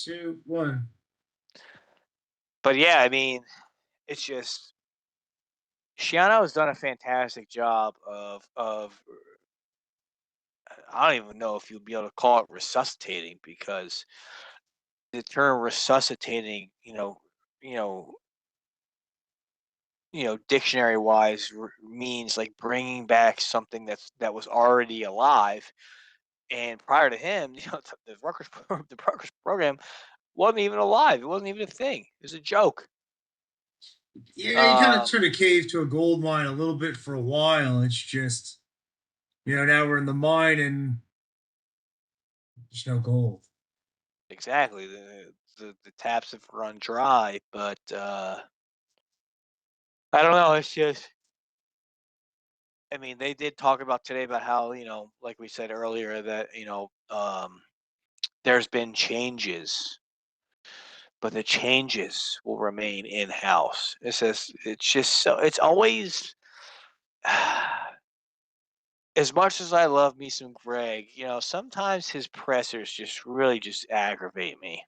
Two, one. But yeah, I mean, it's just Shiano has done a fantastic job of I don't even know if you'd be able to call it resuscitating because the term resuscitating, you know, dictionary wise means like bringing back something that was already alive. And prior to him, the Rutgers program wasn't even alive. It wasn't even a thing. It was a joke. Yeah, you kind of Um, turned a cave to a gold mine a little bit for a while. It's just, now we're in the mine and there's no gold. exactly. The taps have run dry, but I don't know. It's just, I mean, they did talk about today about how like we said earlier, that there's been changes, but the changes will remain in house. It says it's just so it's always as much as I love me some Greg, sometimes his pressers just really just aggravate me.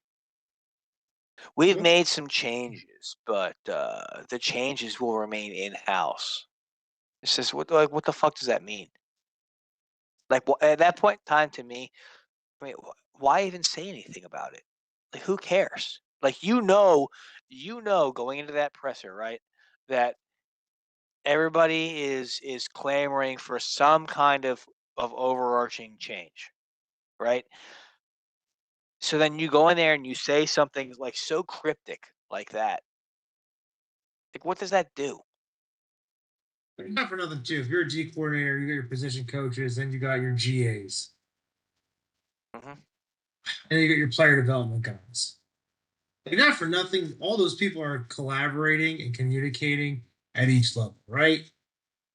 We've What? made some changes, but the changes will remain in house. It's just what the fuck does that mean? Like at that point in time, to me, I mean, why even say anything about it? Like, who cares? Like, going into that presser, right? That everybody is clamoring for some kind of overarching change, right? So then you go in there and you say something like so cryptic like that. Like, what does that do? Not for nothing, too. If you're a D coordinator, you got your position coaches, then you got your GAs, Hmm. and you got your player development guys. Like, not for nothing, all those people are collaborating and communicating at each level, right?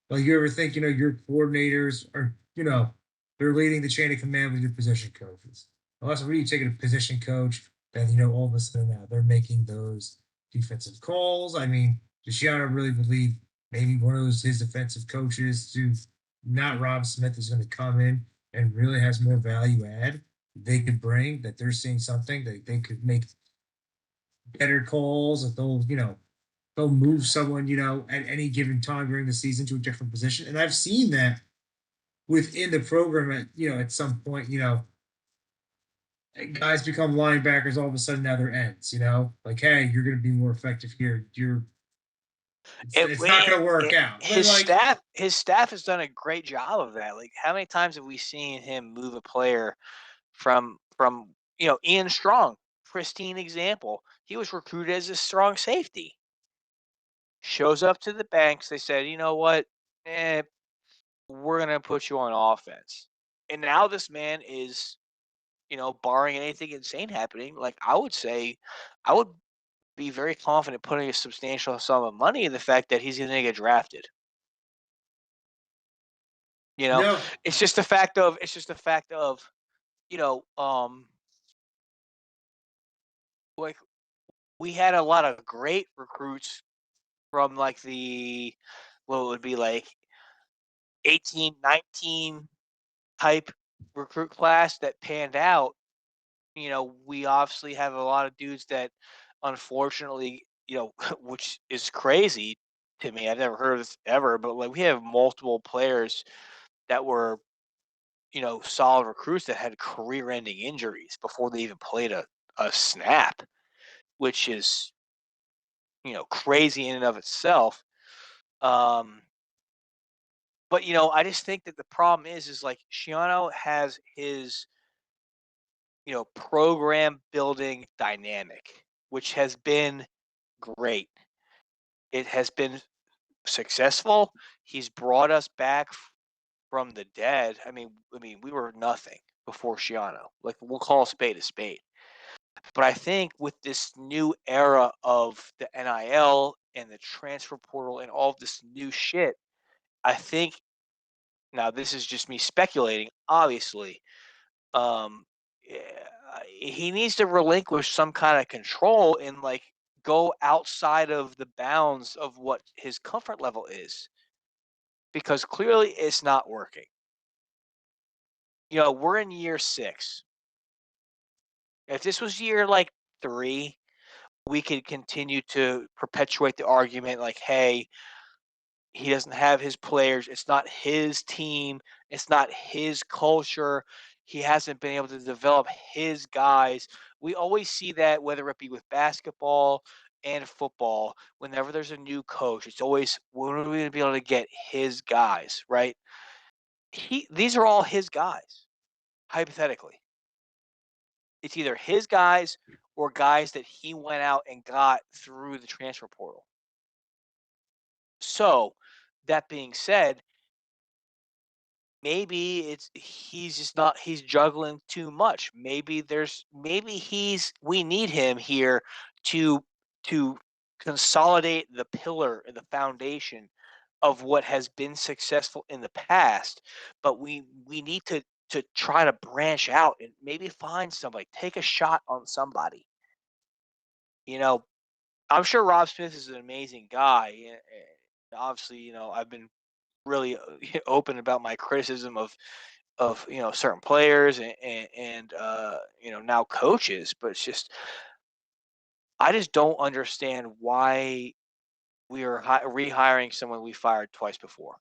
Like, you ever think, your coordinators are, they're leading the chain of command with your position coaches. Unless when you take a position coach, then, all of a sudden now they're making those defensive calls. I mean, does Shiano really believe maybe one of his defensive coaches, to not Rob Smith, is going to come in and really has more value add they could bring, that they're seeing something that they could make better calls, that they'll move someone, at any given time during the season to a different position. And I've seen that within the program at some point, guys become linebackers all of a sudden now they're ends, like, hey, you're gonna be more effective here. It, It's not it, gonna work it out. But his like, staff has done a great job of that. Like, how many times have we seen him move a player from Ian Strong, pristine example. He was recruited as a strong safety. Shows up to the banks. They said, you know what? Eh, we're gonna put you on offense. And now this man is, barring anything insane happening, like I would say, I would be very confident putting a substantial sum of money in the fact that he's gonna get drafted. You know, no, it's just the fact of, you know, like we had a lot of great recruits from like the what would be like 18, 19 type recruit class that panned out. We obviously have a lot of dudes that unfortunately, which is crazy to me. I've never heard of this ever, but like we have multiple players that were, solid recruits that had career ending injuries before they even played a snap, which is, crazy in and of itself. Um, but I just think that the problem is like Shiano has his, program building dynamic, which has been great. It has been successful. He's brought us back from the dead. I mean, we were nothing before Shiano. Like, we'll call a spade a spade. But I think with this new era of the NIL and the transfer portal and all of this new shit, I think now this is just me speculating, obviously. Um, yeah, he needs to relinquish some kind of control and like go outside of the bounds of what his comfort level is because clearly it's not working. We're in year 6. If this was year like 3, we could continue to perpetuate the argument like, hey, he doesn't have his players. It's not his team. It's not his culture. He hasn't been able to develop his guys. We always see that, whether it be with basketball and football. Whenever there's a new coach, it's always, when are we going to be able to get his guys, right? These are all his guys, hypothetically. It's either his guys or guys that he went out and got through the transfer portal. So, that being said, maybe it's he's just not he's juggling too much. Maybe we need him here to to consolidate the pillar and the foundation of what has been successful in the past, but we need to try to branch out and maybe find somebody, take a shot on somebody. You know, I'm sure Rob Smith is an amazing guy. Obviously, I've been really open about my criticism of certain players and now coaches, but it's just I just don't understand why we are rehiring someone we fired twice before.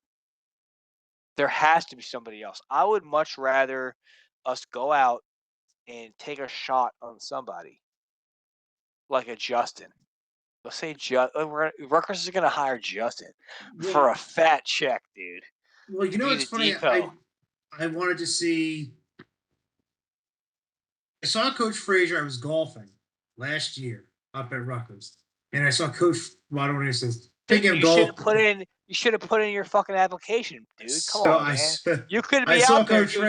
There has to be somebody else. I would much rather us go out and take a shot on somebody like a Justin. Let's say Rutgers is going to hire Justin for Well, a fat check, dude, well, to you know be what's the funny? depot. I wanted to see. I saw Coach Frazier. I was golfing last year up at Rutgers, and I saw Coach. Well, I don't know what it says. Taking a You should golf. have put in. You should have put in your fucking application, dude. Come So on, man. You could I be saw out there, Coach dude. You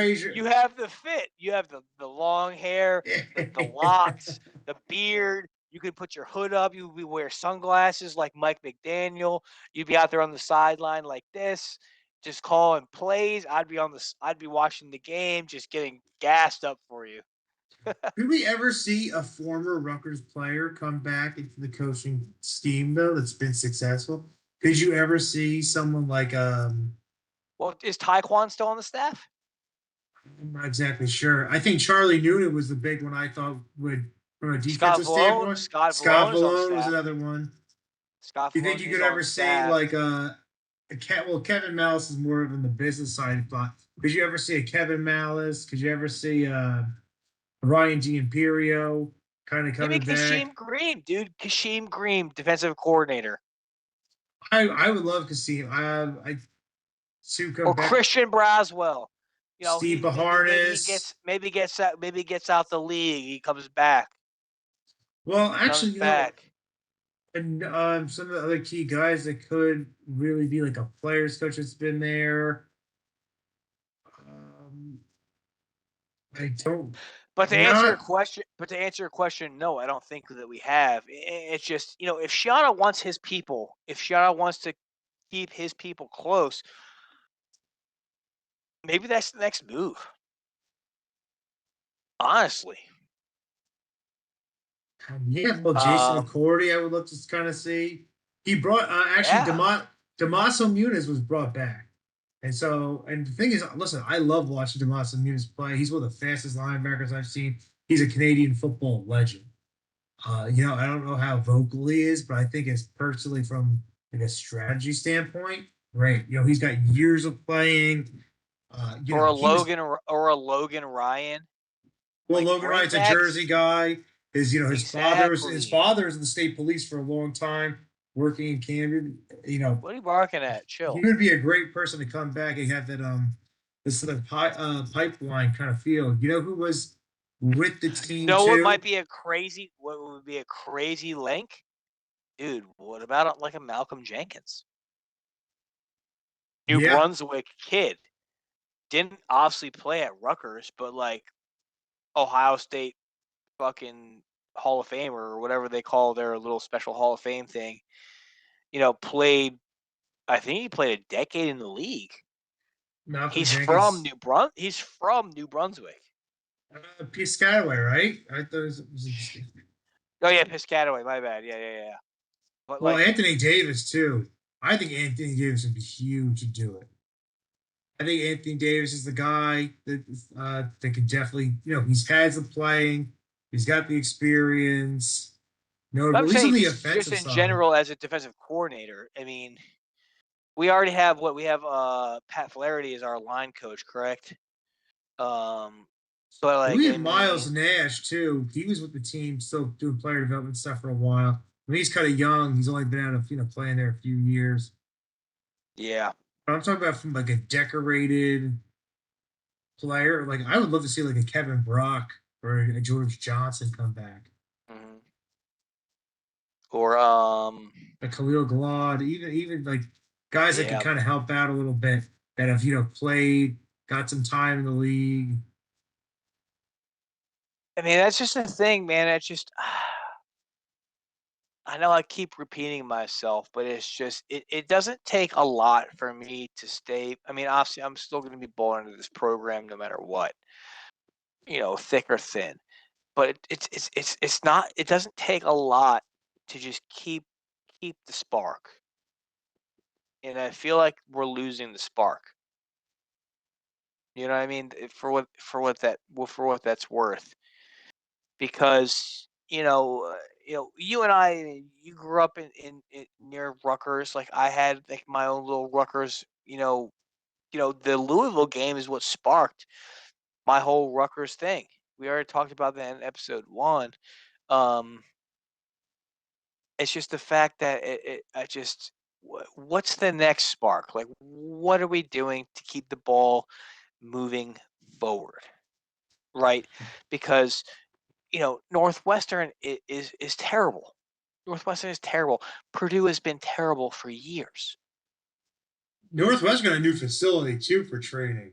Frazier. have the fit. You have the long hair, the locks, the beard. You could put your hood up. You would wear sunglasses like Mike McDaniel. You'd be out there on the sideline like this, just calling plays. I'd be watching the game, just getting gassed up for you. Could we ever see a former Rutgers player come back into the coaching scheme though that's been successful? Could you ever see someone like Well, is Taekwon still on the staff? I'm not exactly sure. I think Charlie Noonan was the big one I thought would from a Scott defensive Valone. standpoint. Scott Scott Valone is on the Malone was staff. another one. Scott Do you think Valone you is could on ever the see staff. like well, Kevin Malice is more of in the business side of thought. Could you ever see a Kevin Malice? Could you ever see Ryan D'Imperio kind of Give me coming back? Kashim Green, dude. Kashim Green, defensive coordinator, I would love to see him. I see him come or back. Christian Braswell. Steve He Baharnis. maybe gets out the league. He comes back. Well, He comes actually, back. and some of the other key guys that could really be like a players coach that's been there. Um, I don't. Not. But to answer your question, no, I don't think that we have. It's just if Shiana wants his people, if Shiana wants to keep his people close, maybe that's the next move. Honestly, Yeah, well, Jason um, McCourty, I would love to kind of see. He brought actually yeah. Damaso Muniz was brought back, and the thing is, listen, I love watching Damaso Muniz play. He's one of the fastest linebackers I've seen. He's a Canadian football legend. I don't know how vocal he is, but I think it's personally from like a strategy standpoint, right? He's got years of playing. He was Or a Logan Ryan. well, Like, Logan bring Ryan's a back Jersey guy. His exactly. father was in the state police for a long time, working in Camden. What are you barking at? He Chill. would be a great person to come back and have that this sort of pipeline kind of feel. You know who was with the team too? What would be a crazy link? Dude, what about like a Malcolm Jenkins? New Yeah, Brunswick kid. Didn't obviously play at Rutgers, but like Ohio State fucking Hall of Fame or whatever they call their little special Hall of Fame thing. Played I think he played a decade in the league. Malcolm Jenkins. He's from New Brunswick. Piscataway, right? I thought it was Oh yeah, Piscataway. My bad. Yeah. But well, like, Anthony Davis too. I think Anthony Davis would be huge to do it. I think Anthony Davis is the guy that could definitely, he's had some playing. He's got the experience. No, But at I'm least on saying the just offensive in side. general as a defensive coordinator. I mean, we already have what we have. Pat Flaherty is our line coach, correct? Um, but And like, we I have Miles mean, Nash too. He was with the team, still doing player development stuff for a while. I mean, he's kind of young. He's only been out of playing there a few years. yeah. But I'm talking about from like a decorated player. Like I would love to see like a Kevin Brock or a George Johnson come back. Mhm. Or A Khalil Gilad, even like guys that could yeah. kind of help out a little bit that have played, got some time in the league. I mean, that's just the thing, man. It's just I know I keep repeating myself, but it's just it doesn't take a lot for me to stay. I mean, obviously, I'm still going to be bought into this program no matter what, thick or thin. But it's not. It doesn't take a lot to just keep the spark, and I feel like we're losing the spark. You know what I mean? For what that's worth, because you and I, you grew up in near Rutgers. Like I had like my own little Rutgers. The Louisville game is what sparked my whole Rutgers thing. We already talked about that in episode 1. Um, it's just the fact that I just what's the next spark? Like, what are we doing to keep the ball moving forward? Right? Because Northwestern is terrible. Northwestern is terrible. Purdue has been terrible for years. Northwest got a new facility too for training.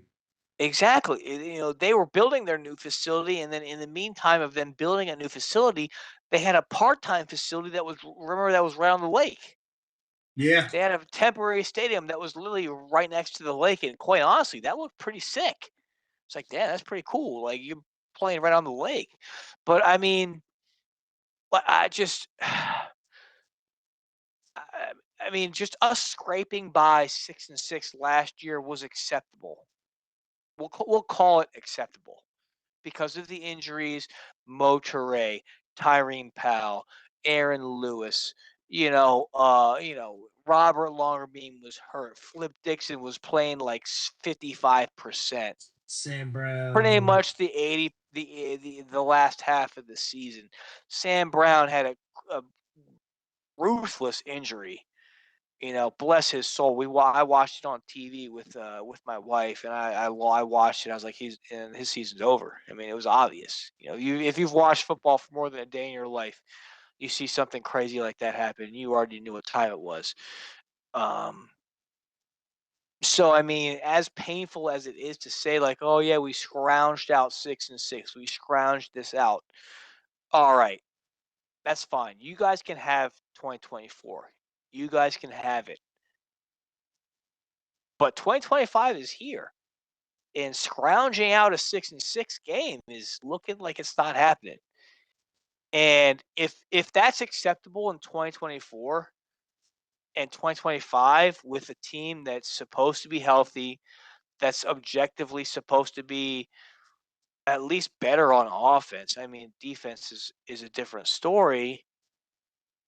Exactly. They were building their new facility, and then in the meantime of them building a new facility, they had a part-time facility that was right on the lake. Yeah, They had a temporary stadium that was literally right next to the lake, and quite honestly, that looked pretty sick. It's like, damn, that's pretty cool. Like you're playing right on the lake. But I mean, I just I mean, just us scraping by 6-6 last year was acceptable. We'll call it acceptable because of the injuries. Mo Toure, Tyrene Powell, Aaron Lewis. Robert Longerbeam was hurt. Flip Dixon was playing like 55%. Sam Pretty Brown. much the last half of the season. Sam Brown had a ruthless injury. Bless his soul. I watched it on TV with my wife, and I watched it. I was like, his season's over. I mean, it was obvious. If you've watched football for more than a day in your life, you see something crazy like that happen, you already knew what time it was. Um, so I mean, as painful as it is to say, like, oh yeah, we scrounged out 6-6, we scrounged this out. All right, that's fine. You guys can have 2024. You guys can have it. But 2025 is here, and scrounging out a 6-6 game is looking like it's not happening. And if that's acceptable in 2024 and 2025 with a team that's supposed to be healthy, that's objectively supposed to be at least better on offense. I mean, defense is a different story,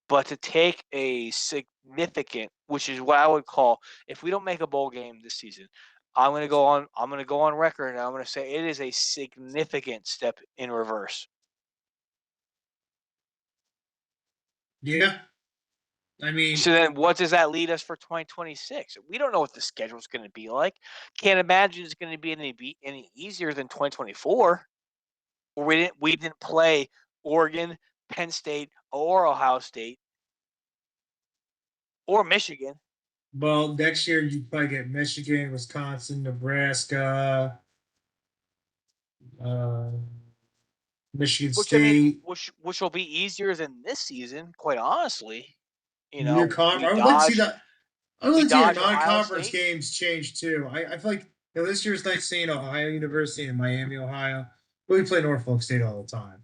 but to take a significant, which is what I would call, if we don't make a bowl game this season, I'm going to go on record and I'm going to say it is a significant step in reverse. Yeah, I So mean, then what does that lead us for 2026? We don't know what the schedule is going to be like. Can't imagine it's going to be any easier than 2024. Where we didn't play Oregon, Penn State, or Ohio State or Michigan. well, next year you probably get Michigan, Wisconsin, Nebraska, uh, Michigan Which I mean, State. which will be easier than this season, quite honestly. Your We I would like to see dodged that. I would we like to see your dodged Ohio non-conference State. games change too. I feel like this year's nice seeing Ohio University and Miami, Ohio. But we play Norfolk State all the time.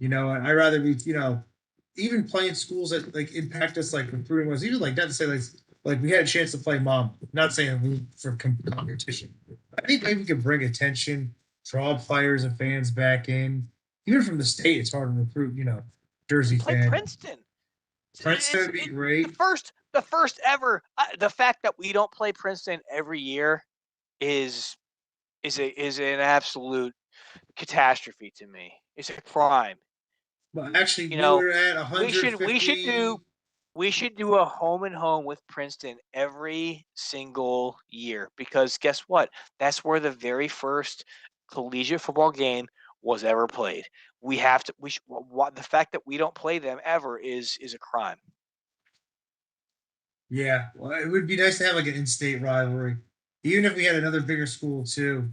And I'd rather be, even playing schools that like impact us like recruiting was even like not to say like we had a chance to play mom. Not saying we for competition. I think maybe we could bring attention, draw players and fans back in. even from the state, it's hard to recruit. We Jersey play fan. Princeton. Princeton would be The great. first ever. The fact that we don't play Princeton every year is an absolute catastrophe to me. It's a crime. But actually, You we know, were at we should do 150. a home and home with Princeton every single year, because guess what? That's where the very first collegiate football game was ever played. We have to. The fact that we don't play them ever is a crime. Yeah, well, it would be nice to have like an in-state rivalry, even if we had another bigger school too.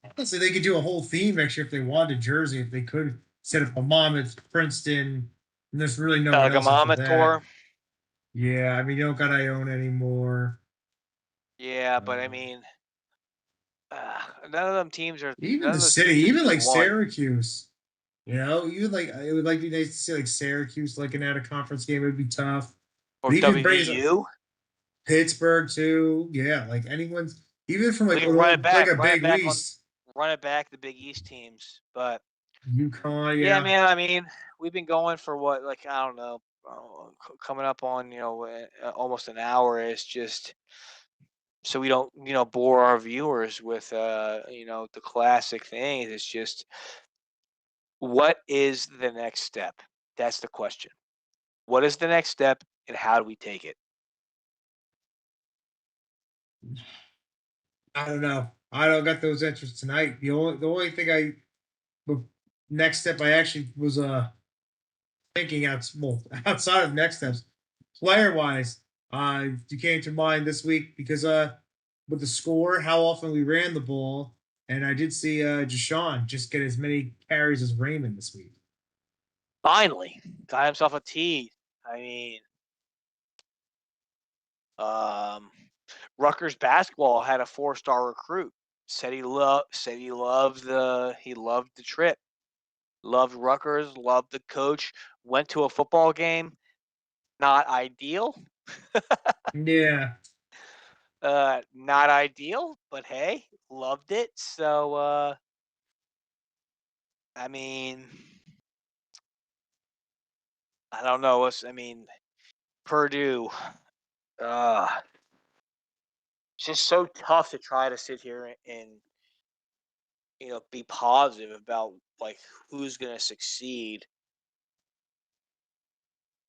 Honestly, they could do a whole theme next year if they wanted Jersey. If they could set up a Monmouth, Princeton, and there's really no one Like a else after Monmouth that. tour. Yeah, I mean, you don't got Ione anymore. Yeah, but I Uh, mean, none of them teams are. even None of the those city, teams are even like D1 Syracuse. Even like it would like be nice to see like Syracuse like an out of conference game. It would be tough. or But even brings up WVU. Pittsburgh too. Yeah, like anyone's even from We like can run it like back, a Big East, run it back the Big East teams. But UConn. yeah, Yeah, man. I mean, we've been going for what, like, I don't know, coming up on almost an hour. It's just so we don't bore our viewers with the classic things. It's just, what is the next step? That's the question. What is the next step, and how do we take it? I don't know. I don't got those answers tonight. The only thing the next step I actually was thinking outside of next steps, player wise, you came to mind this week because with the score, how often we ran the ball, and I did see Deshaun just get as many carries as Raymond this week. Finally, got himself a tee. I mean, um, Rutgers basketball had a 4-star recruit. He loved the trip. Loved Rutgers, loved the coach. Went to a football game. Not ideal. Yeah, Not ideal, but hey, loved it. So I mean, I don't know. I mean, Purdue. Uh, it's just so tough to try to sit here and be positive about like who's gonna succeed.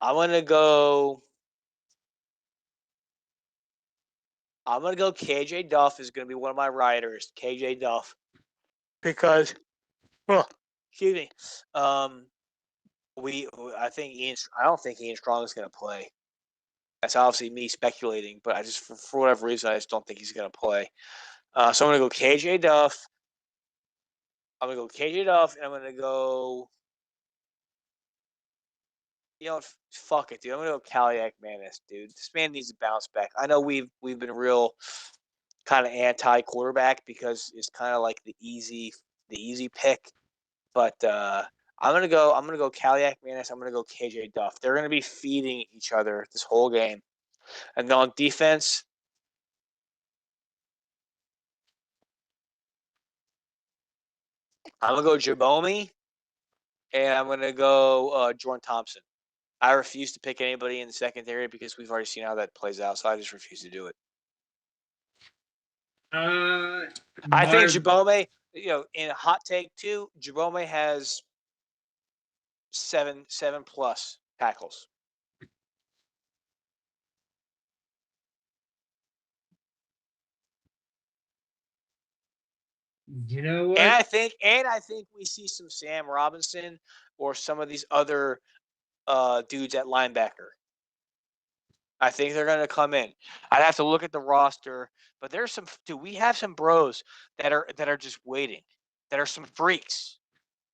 I'm gonna go. I'm gonna go. KJ Duff is gonna be one of my riders. KJ Duff, because excuse me. Um, I think Ian. I don't think Ian Strong is gonna play. That's obviously me speculating, but I just for whatever reason I just don't think he's gonna play. So I'm gonna go KJ Duff. I'm gonna go KJ Duff, and I'm gonna go. Fuck it, dude. I'm gonna go Kaliak Manis, dude. This man needs to bounce back. I know we've been real kind of anti quarterback because it's kind of like the easy pick. But I'm gonna go Kaliak Manis. I'm gonna go KJ Duff. They're gonna be feeding each other this whole game. And then on defense, I'm gonna go Jabomi, and I'm gonna go Jordan Thompson. I refuse to pick anybody in the secondary because we've already seen how that plays out, so I just refuse to do it. uh, I think my Jabome, in a hot take too, Jabome has seven plus tackles. you know And what? I think we see some Sam Robinson or some of these other dudes at linebacker. I think they're going to come in. I'd have to look at the roster, but we have some bros that are just waiting. That are some freaks.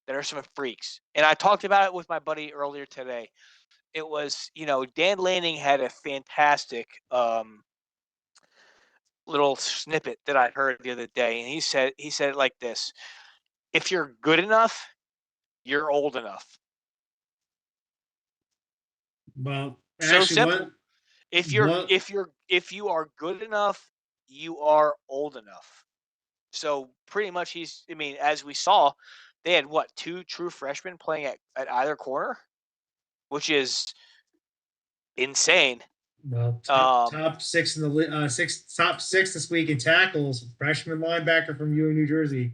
And I talked about it with my buddy earlier today. It was, Dan Lanning had a fantastic little snippet that I heard the other day, and he said it like this: if you're good enough, you're old enough. Well, So actually, simple. one If you are good enough, you are old enough. So pretty much as we saw, they had what, 2 true freshmen playing at either corner, which is insane. Well, Um, top six in the top six this week in tackles. Freshman linebacker from UNC New Jersey,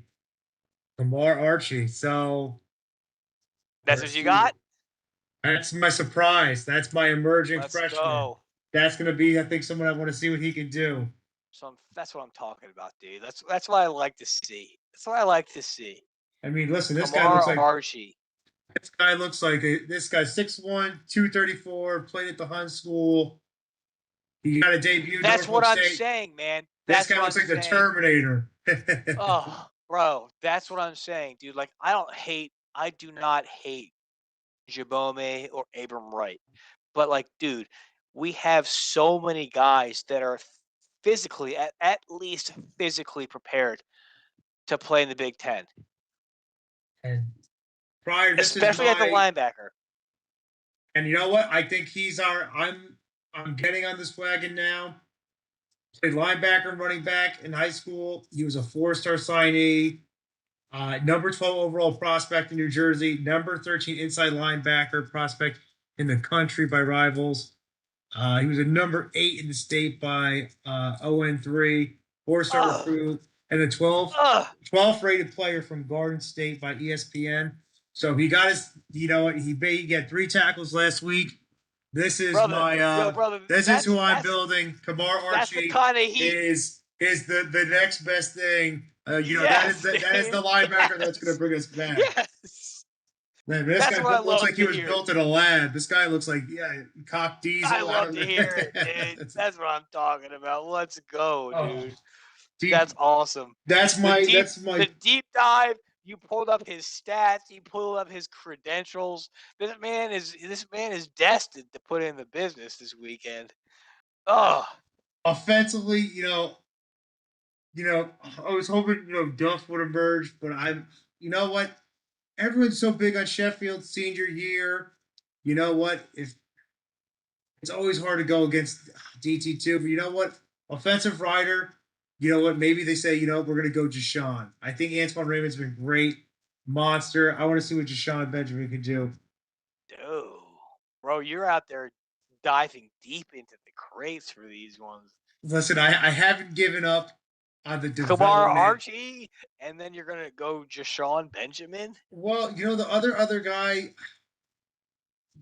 Kamar Archie. So that's what let's you see. got. That's my surprise. That's my emerging Let's freshman. go. That's going to be, I think, someone I want to see what he can do. So that's what I'm talking about, dude. That's what I like to see. That's what I like to see. I mean, listen, Kamar Archie. this guy looks like this guy's 6'1", 234, played at the Hun School. He got a debut That's what Norfolk I'm State. saying, man. This That's guy what looks I'm like the saying. Terminator. Oh, bro, that's what I'm saying, dude. Like, I do not hate Jabome or Abram Wright. But like, dude, we have so many guys that are physically, at least physically prepared to play in the Big Ten, And prior, this is especially at the my, linebacker. and you know what? I think he's our. I'm getting on this wagon now. Played linebacker and running back in high school. He was a 4-star signee. Number 12 overall prospect in New Jersey. Number 13 inside linebacker prospect in the country by Rivals. He was a number 8 in the state by ON3, 4-star Ugh, recruit, and the 12th rated player from Garden State by ESPN. So he got his, he got 3 tackles last week. This is brother, my yo, brother, this is who I'm that's building. Kamar that's the Archie kind of heat. is the next best thing. Yes, that is the dude. linebacker that's going to Yes, bring us back. yes. Man, this That's guy what I looks love like he to was hear. built in a lab. This guy looks like cock I diesel out love of to hear it, dude. the. That's what I'm talking about. Let's go, Oh, dude. deep. That's awesome. That's The my. deep That's my. the deep dive, you pulled up his stats, you pulled up his credentials. This man is destined to put in the business this weekend. Oh, Offensively, I was hoping Duff would emerge, but I'm. You know what? Everyone's so big on Sheffield senior year. You know what? If it's always hard to go against DT2, but you know what? Offensive rider, you know what? Maybe they say, we're going to go Jashawn. I think Antoine Raymond's been great. Monster. I want to see what Jashawn Benjamin can do. dude. Bro, you're out there diving deep into the crates for these ones. Listen, I haven't given up on the Kamar development. Archie, and then you're gonna go Jashawn Benjamin. Well, the other guy,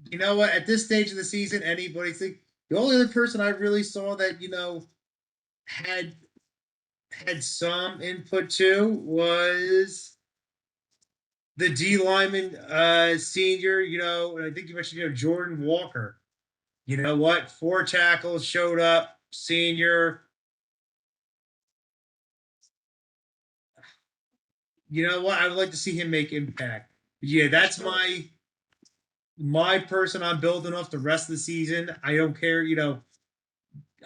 you know what? At this stage of the season, anybody think the only other person I really saw that had had some input to was the D lineman senior, and I think you mentioned, Jordan Walker. You know what? 4 tackles, showed up, senior. You know what? I would like to see him make impact. Yeah, that's my person I'm building off the rest of the season. I don't care,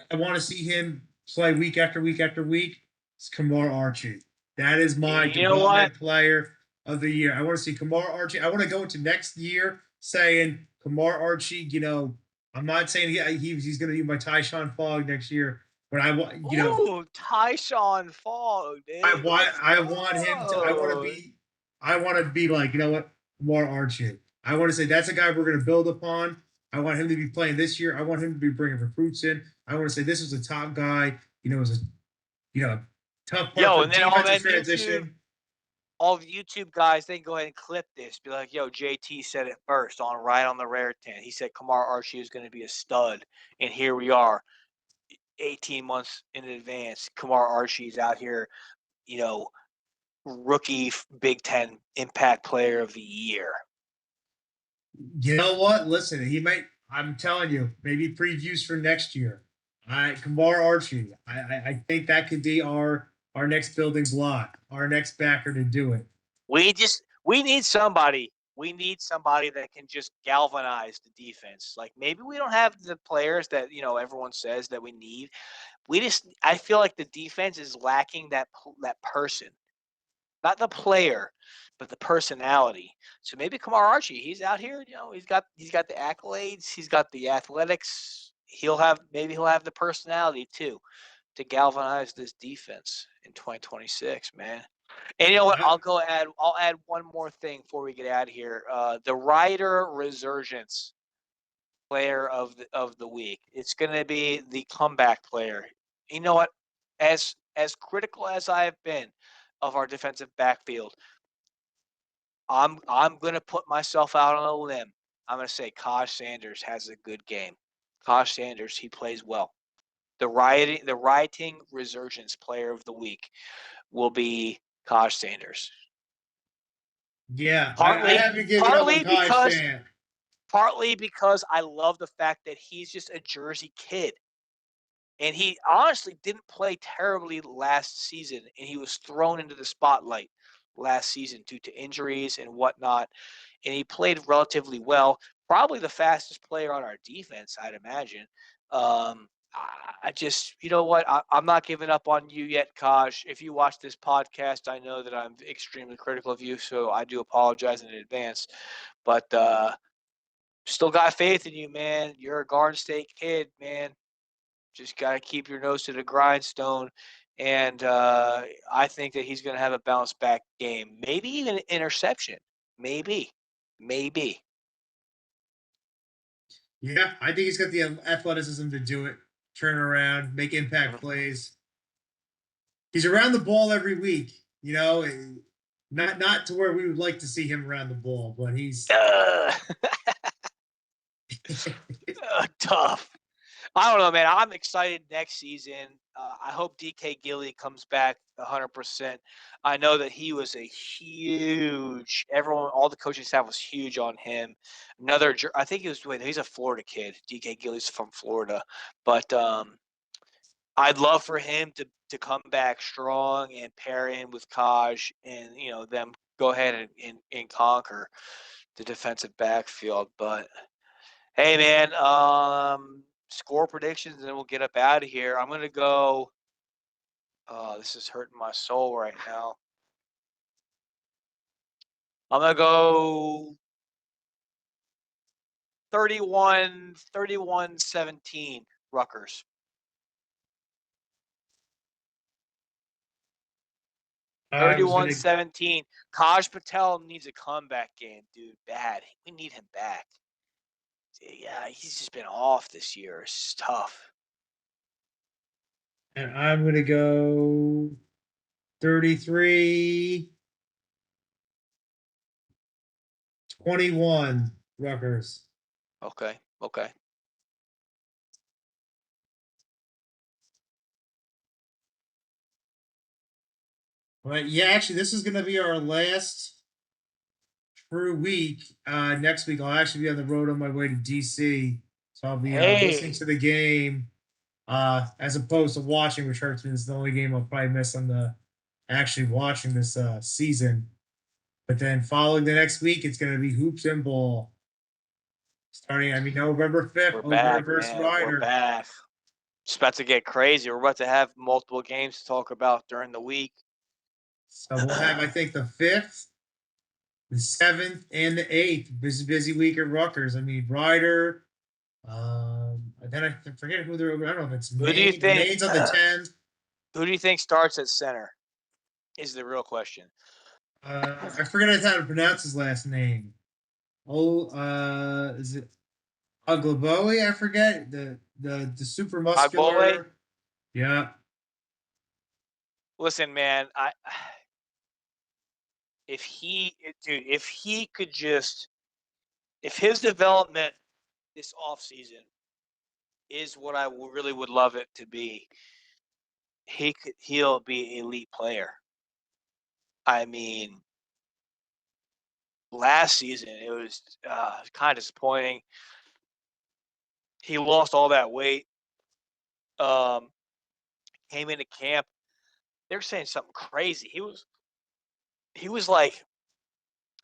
I want to see him play week after week after week. It's Kamar Archie. That is my You know what? development player of the year. I want to see Kamar Archie. I want to go into next year saying Kamar Archie. I'm not saying he's going to be my Tyshawn Fogg next year, but I want Ooh, Tyshawn Fall, dude. Let's I want him to. go. I want to be like what Kamar Archie. I want to say that's a guy we're going to build upon. I want him to be playing this year. I want him to be bringing recruits in. I want to say this was a top guy. It was a tough part Yo, for and then all defensive that YouTube, transition. all the YouTube guys, they can go ahead and clip this. Be like, yo, JT said it first on right on the Raritan. He said Kamar Archie is going to be a stud, and here we are, 18 months in advance. Kamar Archie's out here, you know, rookie Big Ten Impact Player of the Year. You know what? Listen, he might. I'm telling you, maybe previews for next year. Kamar Archie. I think that could be our next building block, our next backer to do it. We need somebody. We need somebody that can just galvanize the defense. Like maybe we don't have the players that everyone says that we need. I feel like the defense is lacking that person, not the player, but the personality. So maybe Kamar Archie, he's out here. He's got the accolades. He's got the athletics. He'll have the personality too to galvanize this defense in 2026, man. And you know what? I, I'll add one more thing before we get out of here. The Rider Resurgence player of the week. It's going to be the comeback player. You know what? As critical as I have been of our defensive backfield, I'm going to put myself out on a limb. I'm going to say Kaj Sanders has a good game. Kaj Sanders, he plays well. The rioting resurgence player of the week will be Kaj Sanders. yeah, I Partly, haven't given up on partly Kai because Shan. partly because I love the fact that he's just a Jersey kid. And he honestly didn't play terribly last season, and he was thrown into the spotlight last season due to injuries and whatnot. And he played relatively well. Probably the fastest player on our defense, I'd imagine. I just, you know what? I'm not giving up on you yet, Kaj. If you watch this podcast, I know that I'm extremely critical of you, so I do apologize in advance. But still got faith in you, man. You're a Garden State kid, man. Just got to keep your nose to the grindstone. And I think that he's going to have a bounce back game. Maybe even an interception. Maybe. Maybe. Yeah, I think he's got the athleticism to do it, turn around, make impact plays. He's around the ball every week. You know, not to where we would like to see him around the ball, but he's Uh, tough. I don't know, man. I'm excited next season. I hope DK Gilly comes back 100%. I know that he was a huge. Everyone, all the coaching staff was huge on him. I think he's a Florida kid. DK Gilly's from Florida, but I'd love for him to come back strong and pair in with Kaj, and them go ahead and conquer the defensive backfield. But hey, man, score predictions, and then we'll get up out of here. I'm gonna go. Oh, this is hurting my soul right now. I'm gonna go 31-17 Rutgers. I was gonna 31-17. Kaj Patel needs a comeback game, dude. Bad. We need him back. Yeah, he's just been off this year. It's tough. and I'm gonna go 33-21 Rutgers. Okay. Okay. All right, yeah, actually, this is gonna be our last true week. Next week, I'll actually be on the road on my way to DC, so I'll be listening Hey, to the game as opposed to watching, which hurts me. It's the only game I'll probably miss on the actually watching this season. But then following the next week, it's going to be hoops and ball. Starting, I mean, November 5th, we're Opener back, versus man. We're Rider. back. It's about to get crazy. We're about to have multiple games to talk about during the week. So we'll have, I think, the 5th, the 7th, and the 8th. Busy week at Rutgers. I mean, Rider. Then I forget who they're. I don't know if it's Who do you Maine. think? Maine's on the 10. Who do you think starts at center? Is the real question. I forget how to pronounce his last name. Oh, is it Aglaboe? I forget the super Agboe? muscular. Yeah, Listen, man. If he could just, if his development this offseason is what I really would love it to be, he'll be an elite player. I mean, last season it was kind of disappointing. He lost all that weight. Um, came into camp. They're saying something crazy. He was like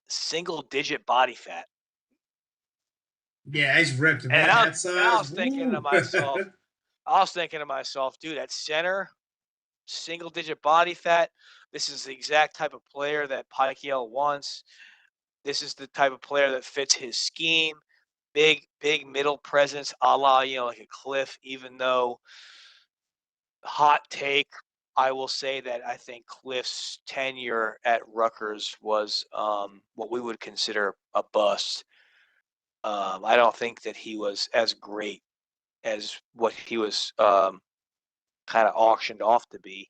single digit body fat. yeah, he's ripped. And Man, I, that and I size. was thinking to Woo. myself, dude, at center, single digit body fat. This is the exact type of player that Pikeal wants. This is the type of player that fits his scheme. Big middle presence, a la like a Cliff. Even though hot take, I will say that I think Cliff's tenure at Rutgers was what we would consider a bust. I don't think that he was as great as what he was kind of auctioned off to be.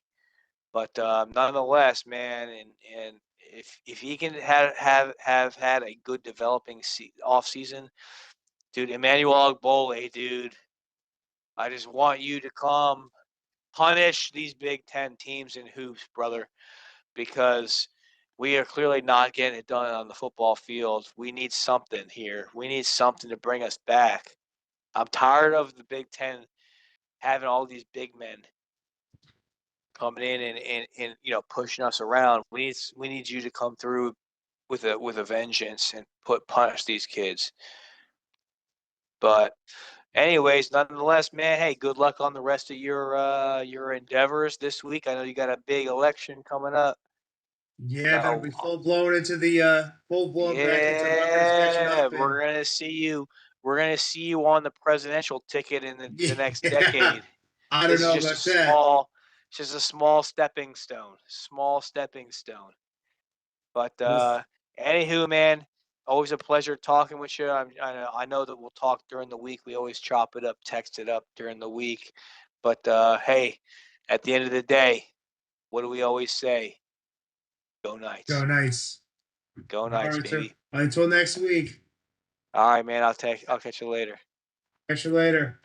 But nonetheless, man, and if he can have had a good developing off season, dude, Emmanuel Ogbole, dude, I just want you to come punish these Big Ten teams in hoops, brother, because we are clearly not getting it done on the football field. We need something here. We need something to bring us back. I'm tired of the Big Ten having all these big men coming in and pushing us around. We need you to come through with a vengeance and punish these kids. But anyways, nonetheless, man, hey, good luck on the rest of your endeavors this week. I know you got a big election coming up. You Yeah, got better a be full blown into the full blown back into Rutgers catching yeah, up we're and gonna see you. We're gonna see you on the presidential ticket in the next yeah. decade. I don't This is know just a about that. small, just a small stepping stone. Small stepping stone. But Let's anywho, man, always a pleasure talking with you. I know that we'll talk during the week. We always chop it up, text it up during the week. But hey, at the end of the day, what do we always say? Go go Knights. Knights. Go All Knights, right, sir. baby. Until next week. All right, man. I'll catch you later. Catch you later.